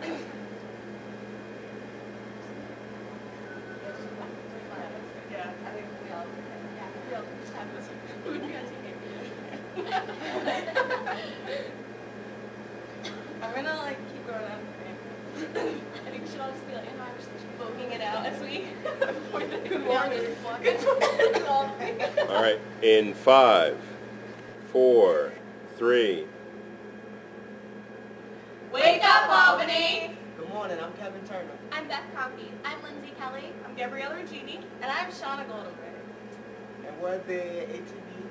Yeah, I think we all just have this food I'm gonna like keep going on. I think we should all just be like, you know, I'm just voguing it out as we good morning. Good morning. All right, in 5, 4, 3. Wake up, Albany! Good morning, I'm Kevin Turner. I'm Beth Coffey. I'm Lindsay Kelly. I'm Gabriella Regini. And I'm Shauna Goldenberg. And we're the ATV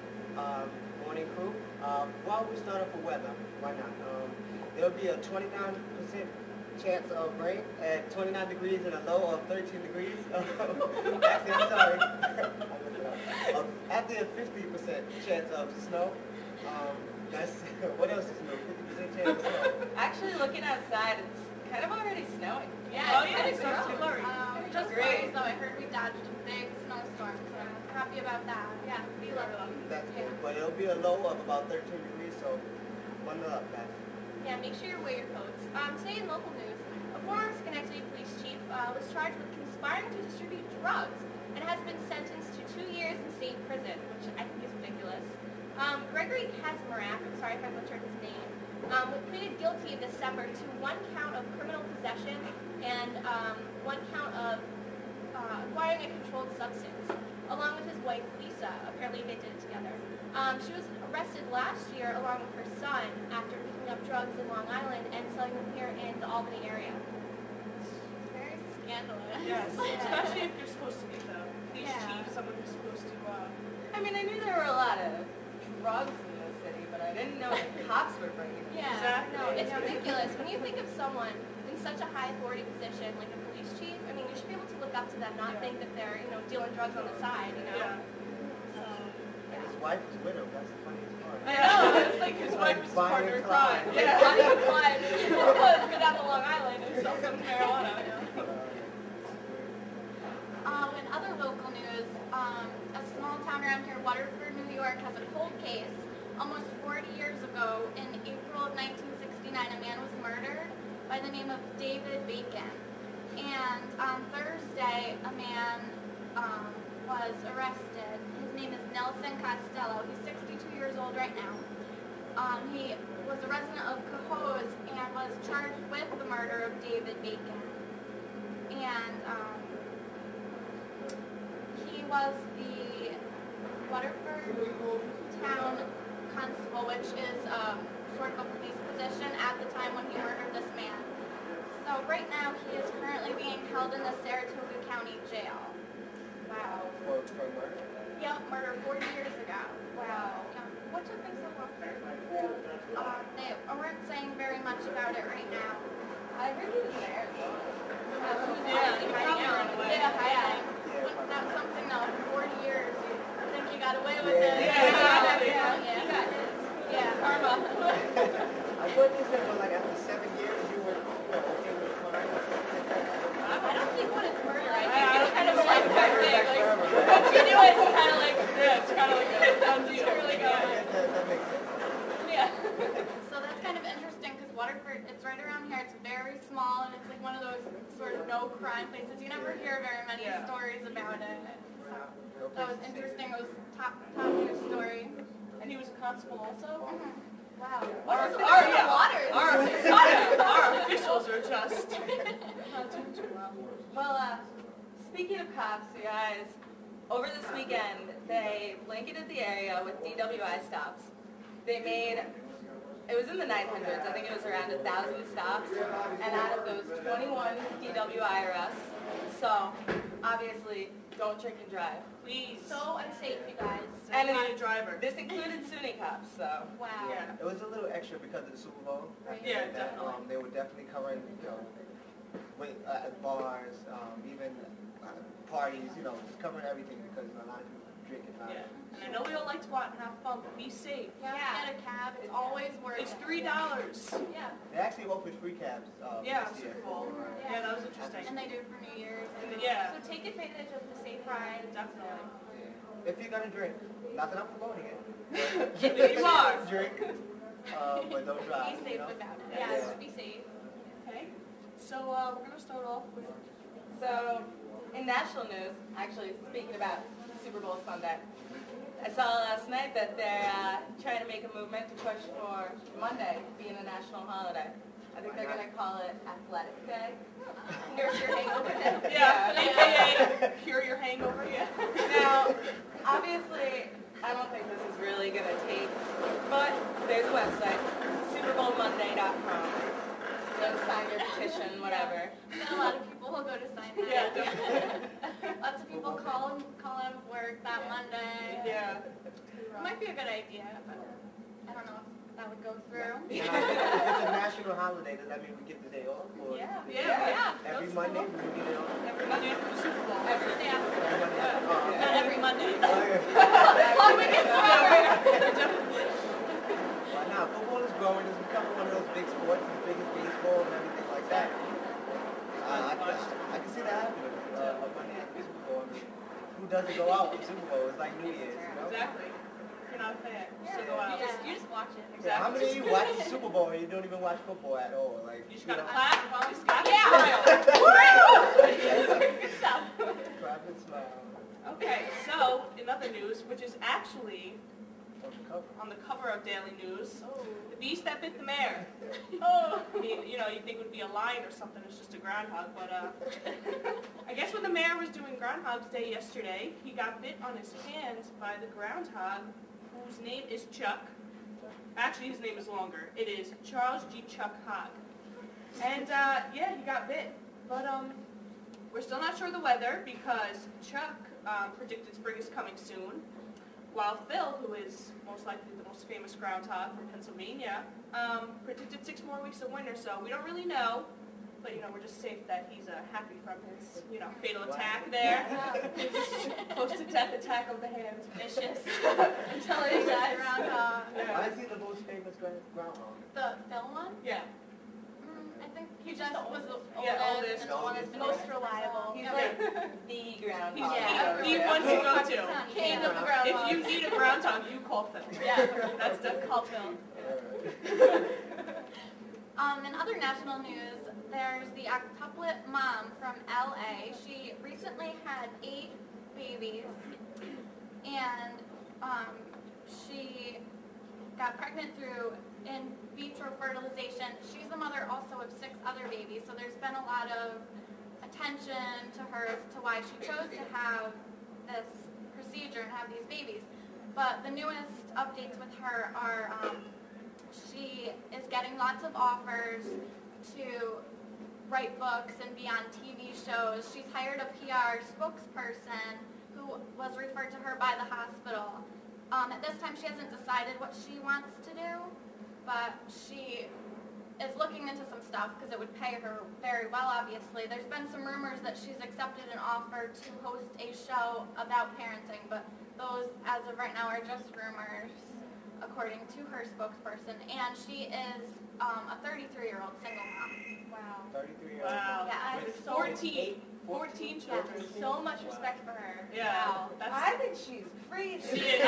morning crew. While we start off with weather, why not? There'll be a 29% chance of rain at 29 degrees and a low of 13 degrees. Actually, I'm sorry. After a 50% chance of snow. That's what else is snow? 50% chance of snow. Actually, looking outside, it's kind of already snowing. Yeah, oh yeah, it starts to flurry. Just Great. though, I heard we dodged a big snowstorm, so I'm happy about that. Yeah, be lucky. That's good. But it'll be a low of about 13 degrees, so bundle up, guys. Yeah, make sure you wear your coats. Today in local news, a former Schenectady police chief was charged with conspiring to distribute drugs and has been sentenced to 2 years in state prison, which I think is ridiculous. Gregory Kazmarak, I'm sorry if I butchered his name, was pleaded guilty in December to 1 count of criminal possession and 1 count of acquiring a controlled substance, along with his wife Lisa. Apparently they did it together. She was arrested last year along with her son after picking up drugs in Long Island and selling them here in the Albany area. It's very scandalous. Yes, especially if you're supposed to be the police chief, someone who's supposed to, I mean, I knew there were a lot of drugs in the city, but I didn't know the cops were bringing them. Yeah, Exactly. no, it's ridiculous. When you think of someone in such a high authority position, like a police chief, I mean, you should be able to look up to them, not think that they're, you know, dealing drugs on the side, you know? Yeah. So, And his wife is with him. That's the funniest part. I know, it's like his wife was his partner in crime. yeah, Bonnie and Clyde. Let's go down to Long Island and sell some marijuana. In other local news, a small town around here, Waterford, New York, has a cold case. Almost 40 years ago, in April of 1969, a man was murdered by the name of David Bacon. And on Thursday, a man was arrested. His name is Nelson Costello. He's 62 years old right now. He was a resident of Cohoes and was charged with the murder of David Bacon. And he was the Waterford Town Constable, which is sort of a police position at the time when he murdered this man. So right now he is currently being held in the Saratoga County Jail. Wow. For murder? Yep, murder 40 years ago. Wow. Yeah. What took them so long? They weren't saying very much about it right now. I heard he was there. Yeah, hiding. Not something though, in 40 years, I think he got away with it. Yeah, karma. I thought you said, well, like after 7 years, you were okay with crime. I don't think when it's murder, I think it's kind of I like heard that like, forever, once you do it, it's kind of like, It's kind of like a done deal. really going. that makes sense. Yeah. So that's kind of interesting because Waterford, it's right around here. It's very small and it's like one of those sort of no crime places. You never hear very many stories about it. So that was interesting. It was top news story. And he was a constable also? Wow. Our officials are just not doing too well. Well, speaking of cops, you guys, over this weekend, they blanketed the area with DWI stops. They made, it was in the 900s, I think it was around 1,000 stops, and out of those, 21 DWI arrests. So, obviously, don't drink and drive. Please. So unsafe, you guys. And a driver. This included SUNY cops, so. Wow. Yeah. It was a little extra because of the Super Bowl. Yeah, And, definitely. they were definitely covering, you know, at bars, even parties, you know, just covering everything because a lot of people drink at night. Yeah. And I know we all like to go out and have fun, but be safe. Yeah. Get a cab. It's always worth it. It's $3. Yeah. They actually offered free cabs Yeah, this year. Super Bowl. Yeah, that was interesting. And they do it for New Year's. Yeah. So take advantage of the safe ride. Definitely. If you're gonna drink, not that I'm promoting it. If you are. Drink, but don't drive. Be safe you know? without it. Yeah. Yeah, just be safe. Okay. So we're going to start off with... So, in national news, actually speaking about Super Bowl Sunday, I saw last night that they're trying to make a movement to push for Monday being a national holiday. I think they're going to call it Athletic Day. Nurse your hangover day. Yeah. AKA cure your hangover. Yeah. Now, obviously, I don't think this is really going to take, but there's a website, SuperBowlMonday.com. Go sign your petition, whatever. And a lot of people will go to sign that. Yeah, definitely. Lots of people call out of work that Monday. Yeah. It might be a good idea, but I don't know if that would go through. If it's a national holiday, does that mean we get the day off? Or Yeah. every Monday we get it off? Every Monday after the Super Bowl. Every Yeah. Not every Monday. Long weekends forever. Well, now football is growing. It's becoming one of those big sports, as big as baseball and everything like that. I can see that happening. A Monday after Super Bowl. I mean, who doesn't go out for Super Bowl? It's like New Year's, you know? Exactly. If you're not a fan, you should go out. You just watch it. Yeah, how many of you watch the Super Bowl and you don't even watch football at all? Like, You just gotta clap. You just gotta Good stuff. clap and smile. Okay, so in other news, which is actually On the cover. on the cover of Daily News, the beast that bit the mayor. Oh. I mean, you know, you'd think it would be a lion or something. It's just a groundhog, but I guess when the mayor was doing Groundhog's Day yesterday, he got bit on his hands by the groundhog, whose name is Chuck. Actually, his name is longer. It is Charles G. Chuck Hogg. And yeah, he got bit. But we're still not sure of the weather because Chuck predicted spring is coming soon, while Phil, who is most likely the most famous groundhog from Pennsylvania, predicted 6 more weeks of winter. So we don't really know, but we're just safe that he's happy from his fatal attack there, his close to death attack of the hand. Vicious. Until he dies. Groundhog. Why is he the most famous groundhog? The film one? Yeah. I think he He's just just was the Yeah, oldest oldest. and the one that's been Most reliable. He's Yeah. like the groundhog. Yeah. The one to go to. King of the If groundhog. you need a groundhog, you call Phil. Yeah. That's the call Phil. In other national news, there's the octuplet mom from LA. She recently had 8 babies, and she got pregnant through in vitro fertilization. She's the mother also of 6 other babies, so there's been a lot of attention to her as to why she chose to have this procedure and have these babies. But the newest updates with her are she is getting lots of offers to write books and be on TV shows. She's hired a PR spokesperson who was referred to her by the hospital. At this time, she hasn't decided what she wants to do, but she is looking into some stuff because it would pay her very well, obviously. There's been some rumors that she's accepted an offer to host a show about parenting, but those, as of right now, are just rumors, according to her spokesperson. And she is a 33-year-old single mom. Wow. 33-year-old. Wow. Yeah, With so- 14 children. So much respect for her. Yeah. Wow. I think she's crazy. She is.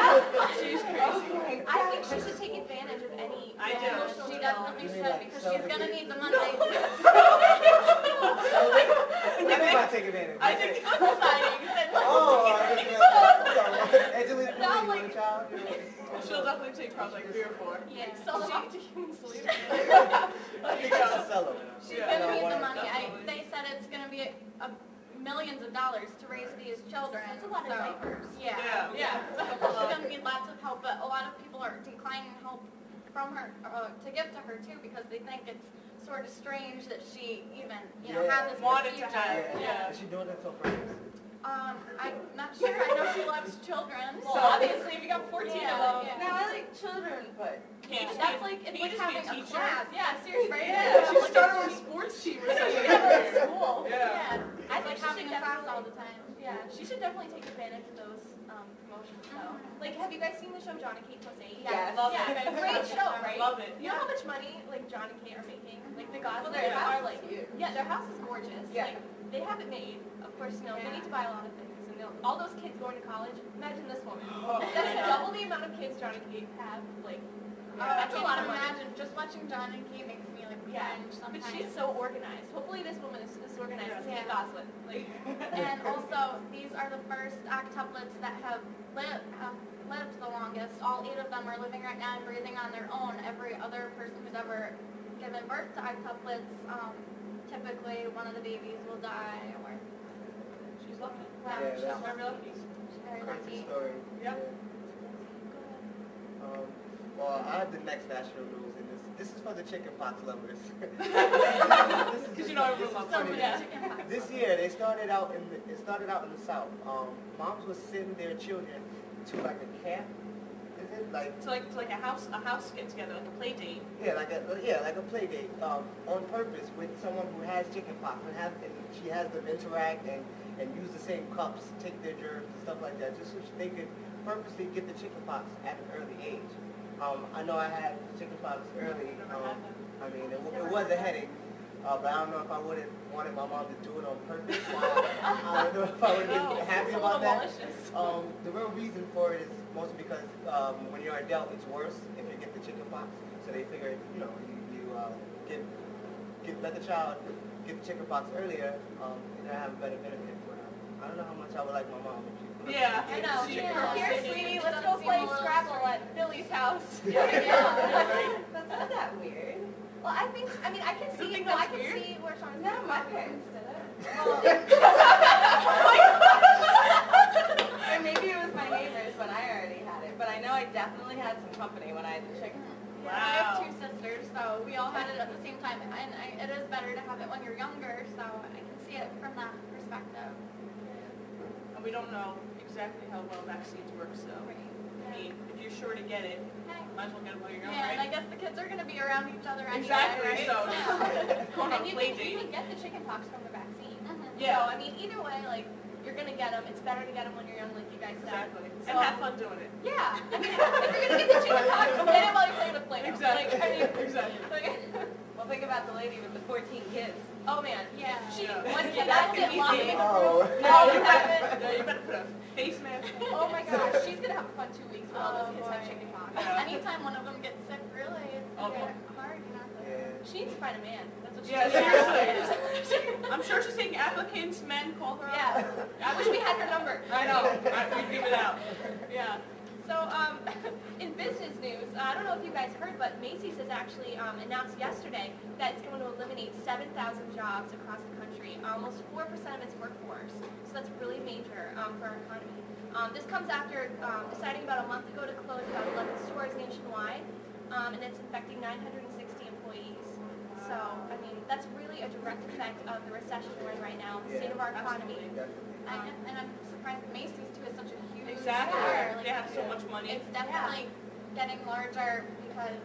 She's crazy. Oh my I God. think she should take advantage of any I do. emotional She definitely You mean should like because sell she's the going to kid? need the money. I think I take advantage. I think Oh, Angelina Jolie, Not you like- want a child? You know, she'll definitely take probably like 3 or 4. Yeah, sell them off to human solutions. I think I should sell them. She's Yeah. going to need the Yeah. money. They said it's going to be millions of dollars to raise these children. That's a lot of diapers. Yeah. Yeah. She's going to need lots of help, but a lot of people are declining help from her to give to her too because they think it's sort of strange that she even had this Wanted to procedure. have. Yeah. Is she doing that to her friends? I'm not sure. I know she loves children. Well, So obviously, if you got 14 Yeah, of them. yeah. Now, I like children, but Can't just that's be- like it's can't like just be having a teacher. class. Yeah, seriously. Yeah, She started on a sports team or something. Yeah, at school. Yeah. I think having a class all the time. Yeah, she should definitely take advantage of those promotions though. Like, have you guys seen the show John and Kate Plus 8? Yes. Love Yeah, it. great show, right? Love it. You know how much money like John and Kate are making? Like the gods Well, their their house house like is huge. yeah, their house is gorgeous. Yeah. Like they have it made. Of course, they need to buy a lot of things. And all those kids going to college. Imagine this woman. That's double the amount of kids John and Kate have. Like Yeah, That's a lot of money. Imagine just watching John and Kate makes me like cringe sometimes. But she's so organized. Hopefully this woman is as organized as Kate Goslin. Like, and also, these are the first octuplets that have lived the longest. All 8 of them are living right now and breathing on their own. Every other person who's ever given birth to octuplets, typically one of the babies will die, or she's lucky. well, Yeah, she's that's very lucky. very Crazy lucky. story. Yep. Well, I have the next national news, and this is for the chicken pox lovers. Because you know everyone loves funny. it. Yeah. This year, it started out in the South. Moms were sending their children to like a camp. Is it like To like a house get together, like a play date. like a play date on purpose with someone who has chicken pox, and she has them interact and use the same cups, take their germs and stuff like that, just so they could purposely get the chicken pox at an early age. I know I had chicken pox early. I mean, it was a headache, but I don't know if I would have wanted my mom to do it on purpose. I don't know if I would have been happy about that. The real reason for it is mostly because when you're an adult, it's worse if you get the chicken pox. So they figure, you let the child get the chicken pox earlier, and have a better benefit. But I don't know how much I would like my mom. Yeah, I know. Here, sweetie, let's go play Scrabble at Billy's house. That's not that weird. Well, I mean, I can You see, think no, I that's can weird? see where Sean's No, coming my from. parents did it. Well, Or maybe it was my neighbors when I already had it, but I know I definitely had some company when I had the chicken. yeah, I have 2 sisters, so we all had it at the same time, and it is better to have it when you're younger, so I can see it from that perspective. And we don't know exactly how well vaccines work, so I mean, if you're sure to get it, might as well get it while you're young, Yeah, and I right? guess the kids are going to be around each other anyway, Exactly, right? so going on And a you play can date. even get the chicken pox from the vaccine. Yeah. So, I mean, either way, like, you're going to get them. It's better to get them when you're young, like you guys said. Exactly. So, And have fun doing it. Yeah. I mean, if you're going to get the chicken pox, get it while you're playing with Play-Doh. Exactly. Like, I mean, Exactly. Well, think about the lady with the 14 kids. oh, man. Yeah. She, Yeah. one kid That's has it gonna be locked big. in the Oh. room. No, Now you you have it. better, you better put a face mask on. Oh, my gosh. She's going to have a fun 2 weeks while those kids have boy. chicken pox. Yeah. Anytime one of them gets sick, really, it's Oh, going to boy. get hard, you know? Yeah. She needs to find a man. That's what she Yeah, needs to do. seriously. I'm sure she's taking applicants, men, call her Yeah. up. I wish we had her number. I know. We'd give it out. Yeah. So, in business news, I don't know if you guys heard, but Macy's has actually announced yesterday that it's going to eliminate 7,000 jobs across the country, almost 4% of its workforce. So that's really major for our economy. This comes after deciding about a month ago to close about 11 stores nationwide, and it's affecting 960 employees. So, I mean, that's really a direct effect of the recession we're in right now, the state of our economy. Definitely. And I'm surprised Macy's, too, is such a huge Exactly. store. They have so much money. It's definitely getting larger because,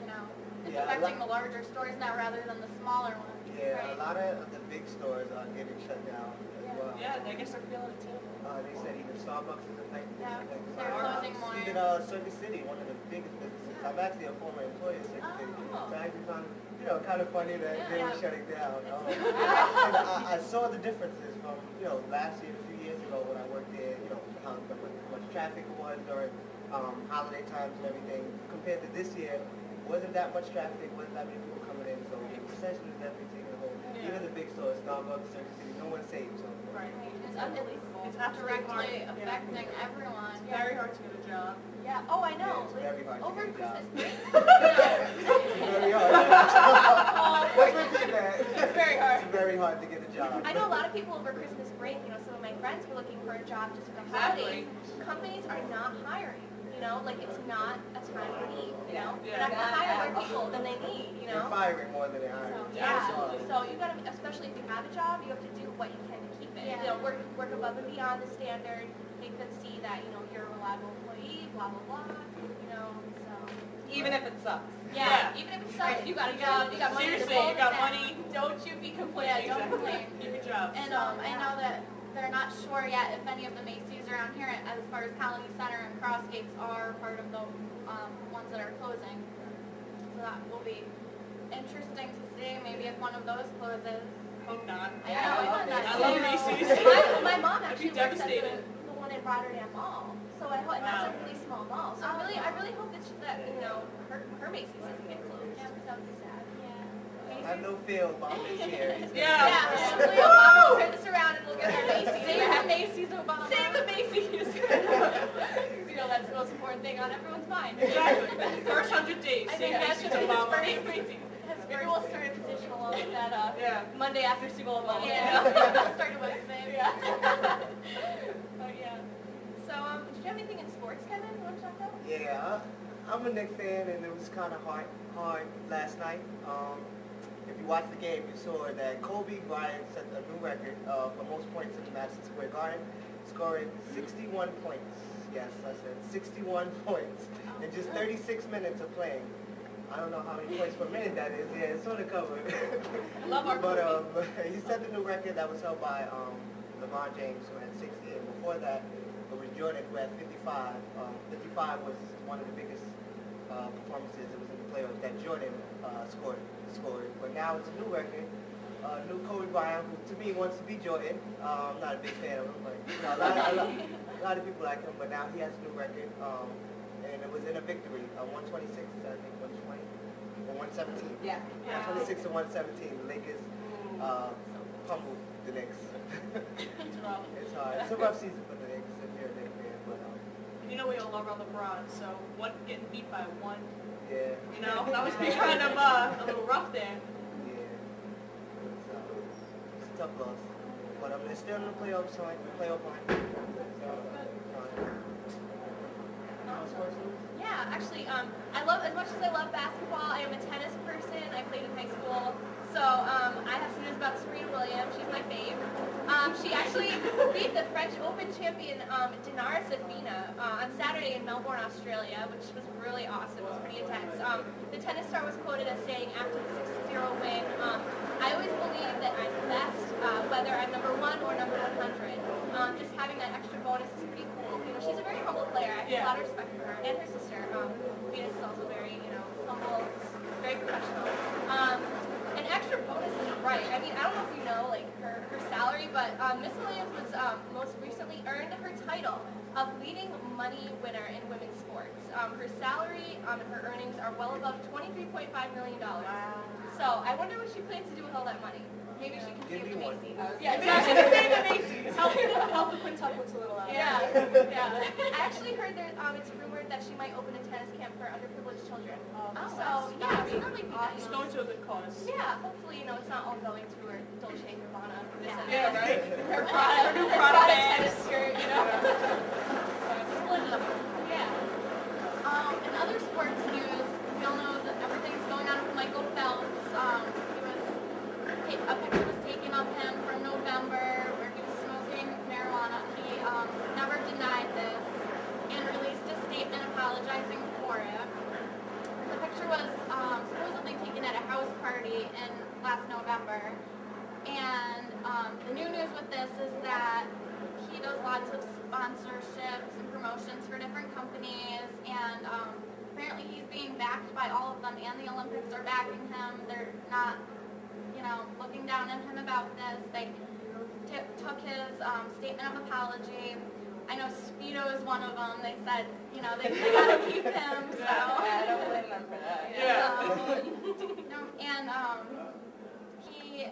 you know, it's Yeah, affecting the larger stores now rather than the smaller ones. Yeah, right? a lot of the big stores are getting shut down as well. Yeah, I guess they're feeling it too. They said even Starbucks is affected. Yeah, affected they're by it. closing more. Even Circuit City, one of the biggest businesses. I'm actually a former employee of Circuit City. Oh. So I actually found it, kind of funny that they were Yeah. shutting down. And I saw the differences from, last year, a few years ago when I worked there, how much traffic was during holiday times and everything. Compared to this year, wasn't that much traffic, wasn't that many people coming in. So the recession is definitely taking a hold. Yeah. Even the big stores, Starbucks, Circuit City, no one's safe. So. Right. It's unbelievable. It's absolutely directly hard. affecting everyone. It's very hard to get a job. Yeah. Oh, I know. Yeah, it's very hard to Over get a job. Christmas break. It's very hard. Let's repeat that. It's very hard. It's very hard to get a job. I know a lot of people over Christmas break, some of my friends were looking for a job just for the Exactly. holidays. Companies are not hiring, like it's not a time for need, Yeah. They're not going to hire more people than they need, They're firing more than they're hiring. So, Absolutely. So you got to, especially if you have a job, you have to do what you can to keep it. Yeah. Work above and beyond the standard, make them see that, you're a reliable employee, blah, blah, blah, so. Even if it sucks. Yeah, even if it sucks, you got a job, you got money to Seriously, hold you it got down. money. Don't you be complaining. Yeah, don't complain. Keep your job. And I know that they're not sure yet if any of the Macy's around here, as far as Colony Center and Crossgates, are part of the ones that are closing. So that will be interesting to see. Maybe if one of those closes. Hope not. I know, I want that I too. love Macy's. My mom I'd actually be works at devastated. the one in Rotterdam Mall. So I hope, and that's a really small mall. So I really hope that her Macy's doesn't get closed. Yeah, because that would be sad. Yeah. I have no feel about this here. Yeah. Hopefully Obama will turn this around and we'll get our Macy's. Save the Macy's, Obama. Save the Macy's. You know, that's the most important thing on everyone's mind. Exactly. First 100 days. I think that should be his first Macy's. Maybe we'll start a petition along with that Monday after Super Bowl. Yeah. Start a website. Yeah. Oh, yeah. So, did you have anything in sports, Kevin, you want to talk about? Yeah, I'm a Knicks fan, and it was kind of hard last night. If you watched the game, you saw that Kobe Bryant set a new record for most points in the Madison Square Garden, scoring 61 points. Yes, I said 61 points in just 36 minutes of playing. I don't know how many points per minute that is. Yeah, it's on the cover. I love our But he set the new record that was held by LeBron James, who had 60, and before that, it was Jordan, who had 55. 55 was one of the biggest performances. It was in the playoffs that Jordan scored. But now it's a new record. New Kobe Bryant, who to me wants to be Jordan. I'm not a big fan of him, but you know, a lot of people like him. But now he has a new record, and it was in a victory, 126, I think 120 or 117. Yeah. 126 to 117. The Lakers pummeled the Knicks. It's rough. It's hard. It's a rough season for the Knicks if you're a Knicks fan, but You know we all love our LeBron, so one getting beat by one, yeah. you know, that was kind of a little rough there. Yeah. It's a tough loss. But they're still in the playoff line. Yeah, actually, I love, as much as I love basketball, I am a tennis person. I played in high school. So, I have some news about Serena Williams. She's my fave. She actually beat the French Open champion, Dinara Safina, on Saturday in Melbourne, Australia, which was really awesome. It was pretty intense. The tennis star was quoted as saying after the 6-0 win, I always believe that I'm best, whether I'm number 1 or number 100. Just having that extra bonus is pretty cool. You know, she's a very humble player. I have a lot of respect for her. And her sister, Venus, is also very, you know, humble, very professional. An extra bonus is right. I mean, I don't know if you know, like, her salary, but Miss Williams was most recently earned her title of leading money winner in women's sports. Her salary and her earnings are well above $23.5 million. Wow. So I wonder what she plans to do with all that money. Maybe she can save the Macy's. Yeah, Exactly. Save the Macy's. Help the quintuplets a little out. Yeah, yeah. I actually heard that it's rumored that she might open a tennis camp for underprivileged children. So yeah, so that might be nice. It's going to a good cause. Yeah, hopefully, you know, it's not all going to her Dolce & Gabbana. Yeah, right? Her Prada, New Prada tennis skirt, you know. Split it up. Yeah. In other sports news, we all know that everything's going on with Michael Phelps. A picture was taken of him from November where he was smoking marijuana. He never denied this and released a statement apologizing for it. The picture was supposedly taken at a house party in last November. And the new news with this is that he does lots of sponsorships and promotions for different companies, and apparently he's being backed by all of them, and the Olympics are backing him. They're not, you know, looking down on him about this. They took his statement of apology. I know Speedo is one of them. They said, you know, they gotta keep him, so. Yeah, I don't blame them for that. Yeah. He,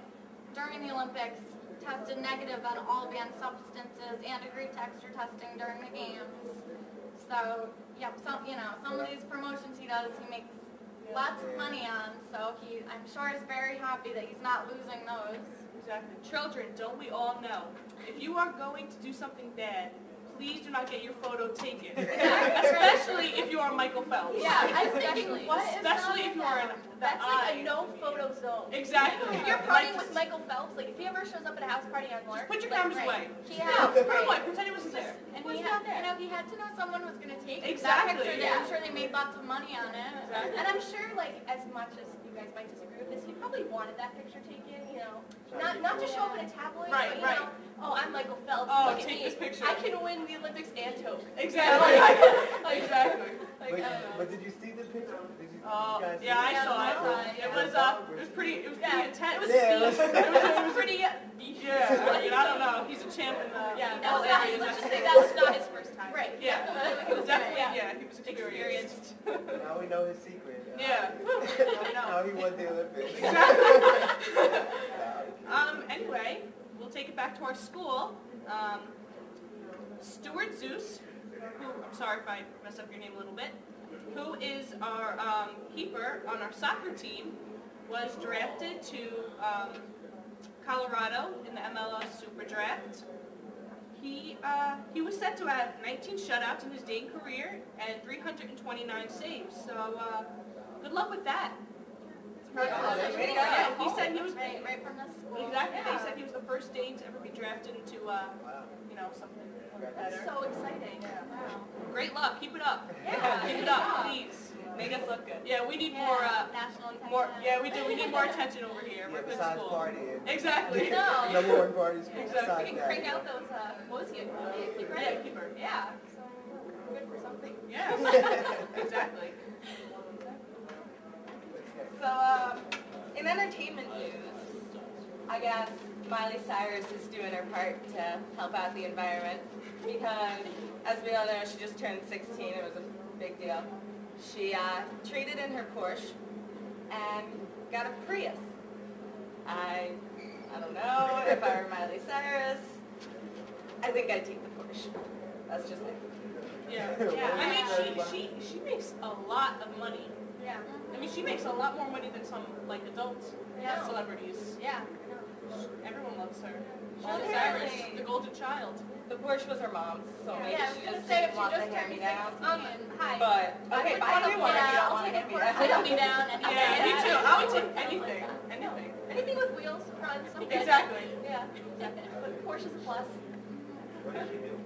during the Olympics, tested negative on all banned substances and agreed to extra testing during the games. So, yeah, some of these promotions he does, he makes lots of money on, so I'm sure is very happy that he's not losing those. Exactly. Children, don't we all know? If you are going to do something bad, please do not get your photo taken. Especially if you are Michael Phelps. Yeah, I'm thinking, what is Especially if you are in the That's like a no photo zone. Exactly. If you're partying with Michael Phelps, like if he ever shows up at a house party on Lark, put your like, cameras away. Yeah, Put them away. Pretend he wasn't there. And he had, he had to know someone was going to take that Exactly, picture. yeah. I'm sure they made lots of money on it. Exactly. And I'm sure, like, as much as you guys might disagree with this, he probably wanted that picture taken, you know. Not to show up in a tabloid, Right, but, you know, oh, I'm Michael Phelps. Oh, look at take me. this picture. I can win the Olympics and Tokyo. Exactly. Exactly. Like, I don't know. But did you see the picture? Did you guys see Yeah, I it? saw it. Yeah. It was pretty intense. Yeah, It was pretty Yeah, I mean, I don't know. He's a champ in the that was area. let's just say that was not his first time. Right. Yeah. Definitely, Definitely, yeah, he was experienced. Now we know his secret. Yeah. I know. How he won the Olympics. Anyway, we'll take it back to our school. Stuart Zeus, who, I'm sorry if I messed up your name a little bit, who is our keeper on our soccer team, was drafted to Colorado in the MLS Super Draft. He was set to have 19 shutouts in his Dane career and 329 saves. So good luck with that. Way to go. Yeah, he said he was right from the school. exactly. Yeah. They said he was the first Dane to ever be drafted into something That's better. so exciting. Wow. Great luck. Keep it up. Yeah. Keep it up, please. Make us look good. Yeah, we need Yeah, more. national attention. More. Yeah, we do. We need more attention over here. Yeah, We're a good besides school. partying. Exactly. No. Number one party school. Exactly. Besides We can that, crank you out know. those, what was he, keeper? Yeah, keeper. Yeah, so we're good for something. Yes. Exactly. So, in entertainment news, I guess Miley Cyrus is doing her part to help out the environment because, as we all know, she just turned 16. It was a big deal. She traded in her Porsche and got a Prius. I don't know if I were Miley Cyrus. I think I'd take the Porsche. That's just me. Yeah. Yeah. I mean, she makes a lot of money. Yeah. I mean, she makes a lot more money than some like adult Yeah. celebrities. Yeah. Everyone loves her. Well, Miley Cyrus, apparently- the golden child. The Porsche was her mom's, so maybe Yeah, I was she gonna just say, didn't if she want the just turned hand-me-down. 16, hi. But, I okay, would buy want a new a one if you Porsche. don't I'll want to take a hand me Porsche. down. Hand me down. Anything. Yeah, me too. I would take Sounds anything. like that. Anything. Anything with wheels, front, something. Exactly. Yeah. But Porsche's a plus. What did she do?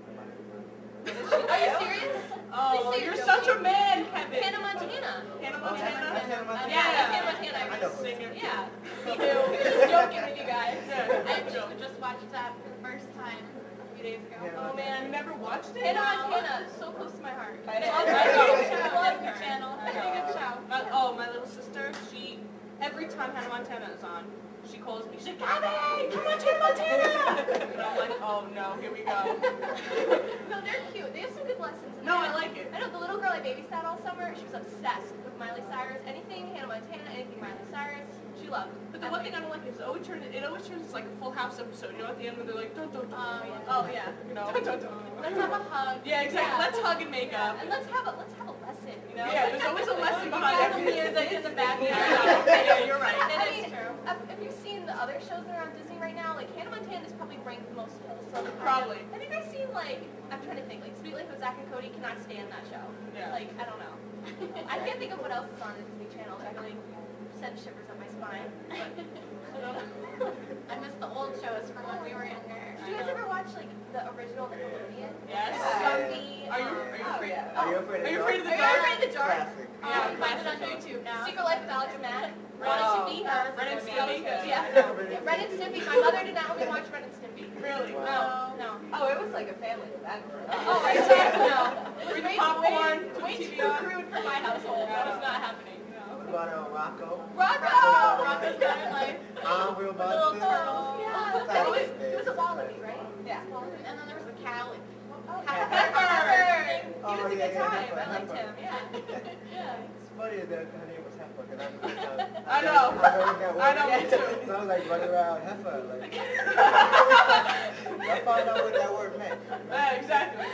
Are you serious? Oh, They say you're you're such a joking. man, Kevin. Hannah Montana. Hannah Oh, that's Montana. Hannah Montana. Yeah, that's Hannah Yeah. Montana. I know. Singer. Yeah. Me too. Just joking with you guys. Yeah, I joke. actually just watched that for the first time a few days ago. Yeah. Oh man, you never watched it? Hannah Montana, so close to my heart. I know. love I know. her. I love her channel. I know. Big up shout. My little sister, every time Hannah Montana is on, she calls me, she's like, Gabby, come on, Hannah Montana! And I'm like, oh no, here we go. No, they're cute. They have some good lessons. In No, there. I like it. I know the little girl I babysat all summer, she was obsessed with Miley Cyrus. Anything Hannah Montana, anything Miley Cyrus, she loved. But the one thing I don't like is it always turns into like a Full House episode, you know, at the end when they're like, dun dun dun. Oh yeah. You know? Let's have a hug. Yeah, exactly. Let's hug and make Yeah. up. And let's have a lesson, you know? Yeah, there's always a lesson behind Have the everything. music in the background. Yeah, you're right. I It is mean, true. have you seen the other shows that are on Disney right now? Like Hannah Montana is probably ranked the most wholesome. Probably. Have you guys seen like, I'm trying to think, like Sweet Life of Zack and Cody? Cannot stand that show. Yeah. Like, I don't know. I can't think of what else is on the Disney Channel that really sends shivers up my spine. But I don't know. I miss the old shows from when we were younger. Did you guys ever watch like the original Nickelodeon? Yes. Gumby. Are you afraid? Are you afraid of Are you the afraid of the Are you dark? afraid of the dark? Classic. Find it on YouTube now. Secret Life of Alex and Matt. Wow. Wanted to be her. Ren and That was Stimpy. good. Yeah. Yeah. Ren and Stimpy. My mother did not let me watch Ren and Stimpy. Really? Wow. No. Oh, it was like a family event. Oh, I said no. It was Bring way, popcorn, way, put way TV too on. crude for my household. That was not happening. What about Rocco? Rocco! Rocco's Better Life. Real Little Monsters. turtles. Yeah. It was a wallaby, right? Yeah. Wallaby. And then there was a cow. Heifer! He Oh, was a yeah, good yeah, time. Heifer, I liked Heifer. him. Yeah. Yeah. It's funny that her name was Heifer, because I know. I know, me too. So I was like running around Heifer. Like, I found out what that word meant. Yeah, exactly.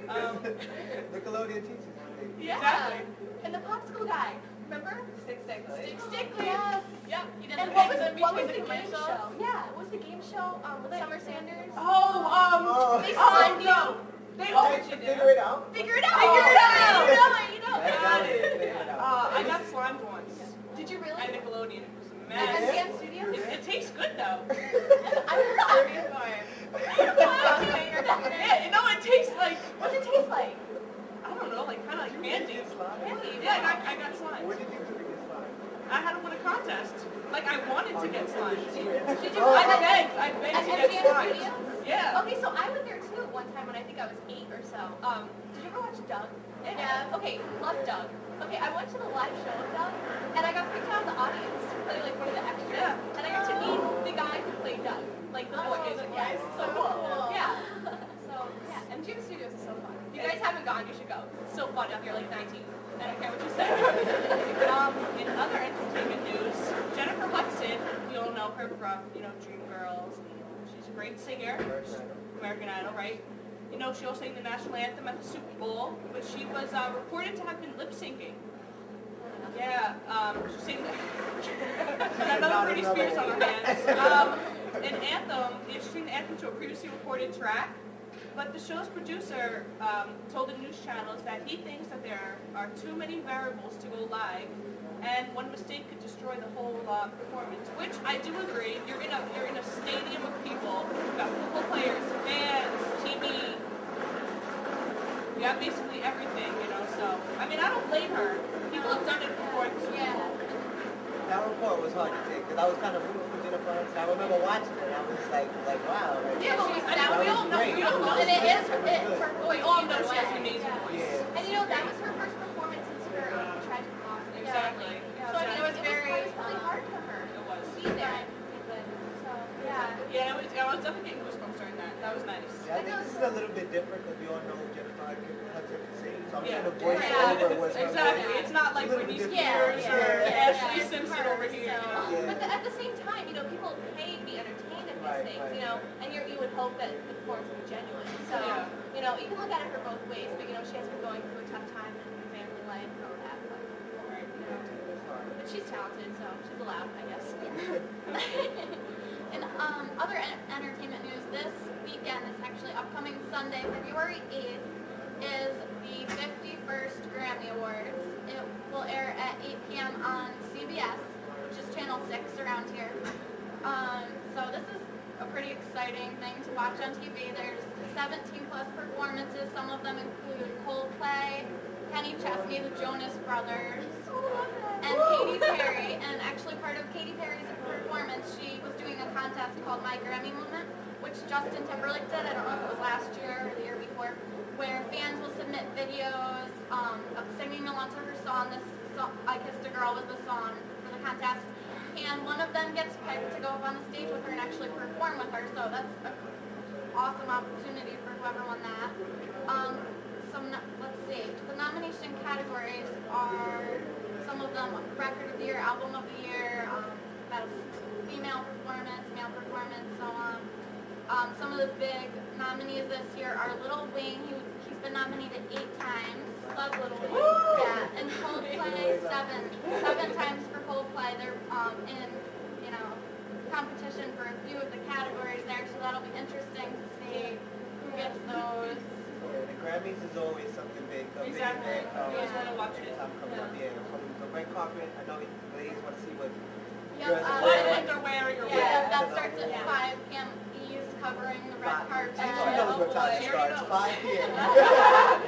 That was great. Nickelodeon teaches me. Yeah. Exactly. And the popsicle guy. Remember? Stick. Stickly. Yes. Yep. You didn't And know what was that the between game commercials? show? Yeah, what was the game show with Summer Sanders? Oh. They Oh, slimed no. you. They Oh, always figure it out. Figure it out. Figure it out. You know it. You know That it. Got was it. figure it out. I got slimed once Did you really? at Nickelodeon. It was a At mess. SCM Studios? It tastes good though. I'm sorry for it. Yeah, you know, it tastes like, What's it taste like? I don't know, like kind of like candy. Candy. Yeah, I got slimed. What did you do to get slime? I had to win a contest. Like I wanted to get slimed. Did you? Oh. I begged At to get MGM slimed. Studios? Yeah. Okay, so I went there too one time when I think I was 8 or so. Did you ever watch Doug? Yeah. Okay, love Doug. Okay, I went to the live show of Doug, and I got picked out of the audience to play like one of the extras. Yeah. And I got to meet the guy who played Doug, like the voice. amazing. Yes, so So cool. cool. Yeah. So yeah, MGM Studios is so fun. If you you guys haven't gone, you should go. It's so fun if you're like 19. I don't care what you say. In other entertainment news, Jennifer Hudson, we all know her from, Dreamgirls. She's a great singer. American Idol, right? She also sang the national anthem at the Super Bowl, but she was reported to have been lip syncing. Yeah, she sang another Britney Spears on her hands. An anthem, she sang the anthem to a previously recorded track, but the show's producer told the news channels that he thinks that there are too many variables to go live, and one mistake could destroy the whole performance. Which I do agree. You're in a stadium of people. You've got football players, fans, TV. You have basically everything, So I mean, I don't blame her. People have done it before. Yeah. That report was hard to take because I was kind of rooting for Jennifer Hudson. I remember watching it. I was like wow. Like, Yeah, but we all know. great. We all know. And it is her voice. We all know either she has an way. amazing voice. Yeah. And that was her first performance since her tragic loss. Exactly. So I mean, it was really hard for her It was. to be there. So yeah. Yeah, I was definitely getting goosebumps during that. That was nice. Yeah, I think this is a little bit different because we all know Jennifer Hudson can sing. So I'm Yeah. sure the voice Yeah. over was her Exactly. voice. It's not like It's a little Britney bit Spears different. or Yeah. Ashley Simpson over here. Yeah. But at the same time, people pay to be entertained at these Right, things, right. and you would hope that the performance would be genuine. So, Yeah. you can look at it for both ways, but she has been going through a tough time in her family life and all that. But she's talented, so she's allowed, I guess. And other entertainment news, this weekend, is actually upcoming Sunday, February 8th, is the 51st Grammy Awards. It will air at 8 p.m. on CBS, which is Channel 6 around here. So this is a pretty exciting thing to watch on TV. There's 17 plus performances. Some of them include Coldplay, Kenny Chesney, the Jonas Brothers, and Katy Perry. And actually part of Katy Perry's performance, she was doing a contest called My Grammy Moment, which Justin Timberlake did. I don't know if it was last year or the year before, where fans will submit videos of singing along to her song. This song, I Kissed a Girl, was the song for the contest. And one of them gets picked to go up on the stage with her and actually perform with her. So that's an awesome opportunity for whoever won that. Let's see, the nomination categories are some of them Record of the Year, Album of the Year, best female performance, male performance, so on. Some of the big nominees this year are Lil Wayne. He's been nominated 8 times. Love Lil Wayne. Yeah, and Coldplay 7 times for Coldplay. They're in competition for a few of the categories there, so that'll be interesting to see who gets those. Yeah, the Grammys is always something big. Exactly. You always want to watch it. Time comes up, from the red carpet, I know ladies want to see what Yep, girls are What wearing. they're wearing or Yeah, what. that starts at 5 p.m. E's covering the red carpet. She knows what time it She starts. already 5 p.m.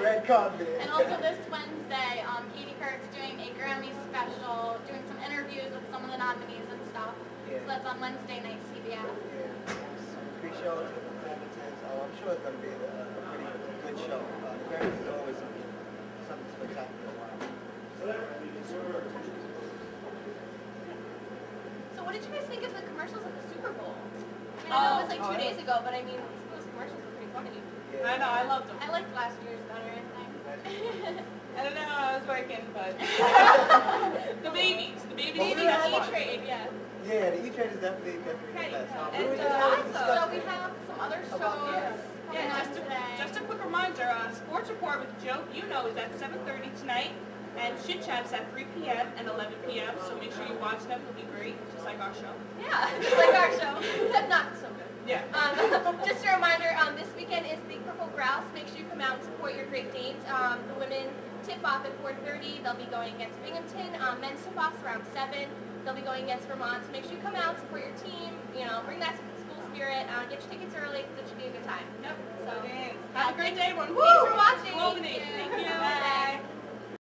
Red carpet. And also this Wednesday, Katie Couric's doing a Grammy special, doing some interviews with some of the nominees and stuff. Yeah. So that's on Wednesday night, CBS. Yeah, some pre-shows and performances. I'm sure it's going to be a pretty good show. The Grammys is always something spectacular. So what did you guys think of the commercials at the Super Bowl? I mean, I know it was like 2 days ago, but I mean, those commercials were pretty funny. I know, I loved them. I liked last year's better, I think. I don't know, I was working, but the babies Well, really had fun. E-Trade, yeah. Yeah, the E-Trade is definitely the best. And, We were just also- So discussing we it. have some other shows coming Yeah, on today. just a quick reminder, Sports Report with Joe is at 7:30 tonight, and Chit Chat's at 3 p.m. and 11 p.m., so make sure you watch them, it'll be great, just like our show. Yeah, just like our show, except not so good. Yeah. Just a reminder, this weekend is Big Purple Grouse. Make sure you come out and support your Great Danes. The women tip off at 4:30. They'll be going against Binghamton. Men's tip offs around 7. They'll be going against Vermont. So make sure you come out, support your team. Bring that school spirit. Get your tickets early because it should be a good time. Yep. So Have a great day, everyone. thanks for watching. Albany. Thank you. Bye.